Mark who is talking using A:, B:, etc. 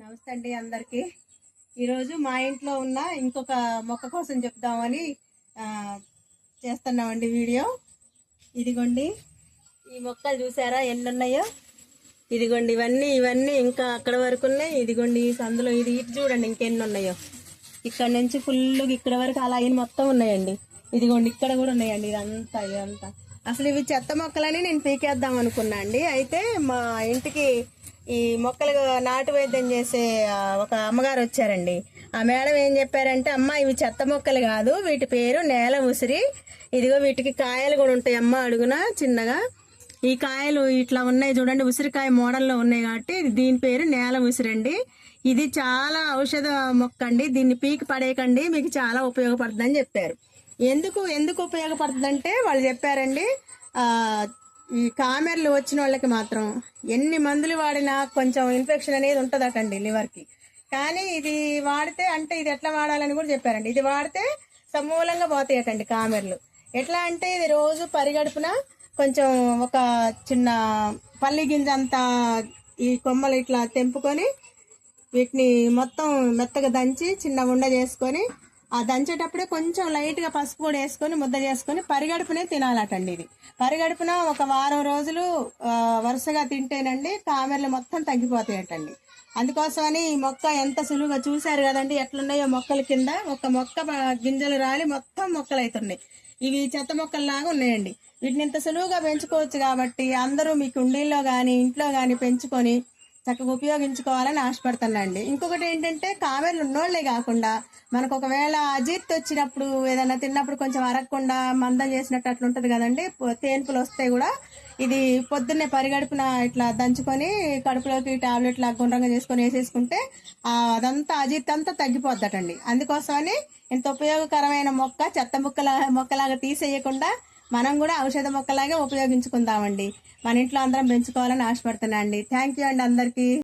A: నమస్తే అండి అందరికి. ఈరోజు మా ఇంట్లో ఉన్న ఇంకొక మొక్క కోసం చెప్దామని చేస్తున్నామండి వీడియో. ఇదిగోండి ఈ మొక్కలు చూసారా ఎన్ని ఉన్నాయో. ఇదిగోండి ఇవన్నీ ఇంకా అక్కడ వరకు ఉన్నాయి. ఇదిగోండి ఈ సందులో ఇది ఇటు చూడండి ఇంకెన్ని ఉన్నాయో. ఇక్కడ నుంచి ఫుల్ ఇక్కడ వరకు అలా అయిన మొత్తం ఉన్నాయండి. ఇదిగోండి ఇక్కడ కూడా ఉన్నాయండి. ఇదంతా అసలు ఇవి చెత్త మొక్కలని నేను పీకేద్దాం అనుకున్నా అండి. అయితే మా ఇంటికి ఈ మొక్కలు నాటు వైద్యం చేసే ఒక అమ్మగారు వచ్చారండి. ఆ మేడం ఏం చెప్పారంటే, అమ్మ ఇవి చెత్త మొక్కలు కాదు, వీటి పేరు నేల ఉసిరి. ఇదిగో వీటికి కాయలు కూడా ఉంటాయి అమ్మ అడుగున చిన్నగా. ఈ కాయలు ఇట్లా ఉన్నాయి చూడండి, ఉసిరికాయ మోడల్లో ఉన్నాయి కాబట్టి దీని పేరు నేల ఉసిరి అండి. ఇది చాలా ఔషధ మొక్క అండి. దీన్ని పీకి పడేయకండి, మీకు చాలా ఉపయోగపడుతుంది అని చెప్పారు. ఎందుకు ఉపయోగపడుతుంది అంటే వాళ్ళు చెప్పారండి, ఈ కామెర్లు వచ్చిన వాళ్ళకి మాత్రం ఎన్ని మందులు వాడినా కొంచెం ఇన్ఫెక్షన్ అనేది ఉంటుందటండి లివర్కి. కానీ ఇది వాడితే అంటే ఇది ఎట్లా వాడాలని కూడా చెప్పారండి. ఇది వాడితే సమూలంగా పోతాయటండి కామెర్లు. ఎట్లా అంటే ఇది రోజు పరిగడుపున కొంచెం ఒక చిన్న పల్లి గింజ అంతా ఈ కొమ్మలు ఇట్లా తెంపుకొని వీటిని మొత్తం మెత్తగా దంచి చిన్న ఉండ చేసుకొని, ఆ దంచేటప్పుడే కొంచెం లైట్గా పసుపు కూడా వేసుకొని ముద్ద చేసుకొని పరిగడుపునే తినాలటండి. ఇది పరిగడుపున ఒక వారం రోజులు వరుసగా తింటేనండి కామెర్లు మొత్తం తగ్గిపోతాయటండి. అందుకోసమని ఈ మొక్క ఎంత సులువుగా చూశారు కదండి ఎట్లున్నాయో మొక్కల కింద. ఒక మొక్క గింజలు రాలి మొత్తం మొక్కలు అవుతున్నాయి. ఇవి చెత్త మొక్కల్లాగా ఉన్నాయండి. వీటిని ఇంత సులువుగా పెంచుకోవచ్చు కాబట్టి అందరూ మీ కుండీల్లో కానీ ఇంట్లో కానీ పెంచుకొని చక్కగా ఉపయోగించుకోవాలని ఆశపడుతున్నాండి. ఇంకొకటి ఏంటంటే కామెర్లు ఉన్నోళ్లే కాకుండా మనకు ఒకవేళ అజీర్తి వచ్చినప్పుడు ఏదైనా తిన్నప్పుడు కొంచెం అరగకుండా మందం చేసినట్టు అట్లుంటది కదండి, తేన్పులు వస్తే కూడా ఇది పొద్దున్నే పరిగడుపున ఇట్లా దంచుకొని కడుపులోకి టాబ్లెట్ లాగా గుండ్రంగా చేసుకొని వేసేసుకుంటే అదంతా అజీర్తి అంతా తగ్గిపోద్దటండి. అందుకోసమని ఇంత ఉపయోగకరమైన మొక్క చెత్త మొక్కలాగా తీసేయకుండా మనం కూడా ఔషధ మొక్కలాగే ఉపయోగించుకుందామండి. మన ఇంట్లో అందరం పెంచుకోవాలని ఆశపడుతున్నా అండి. థ్యాంక్ యూ అండి అందరికీ.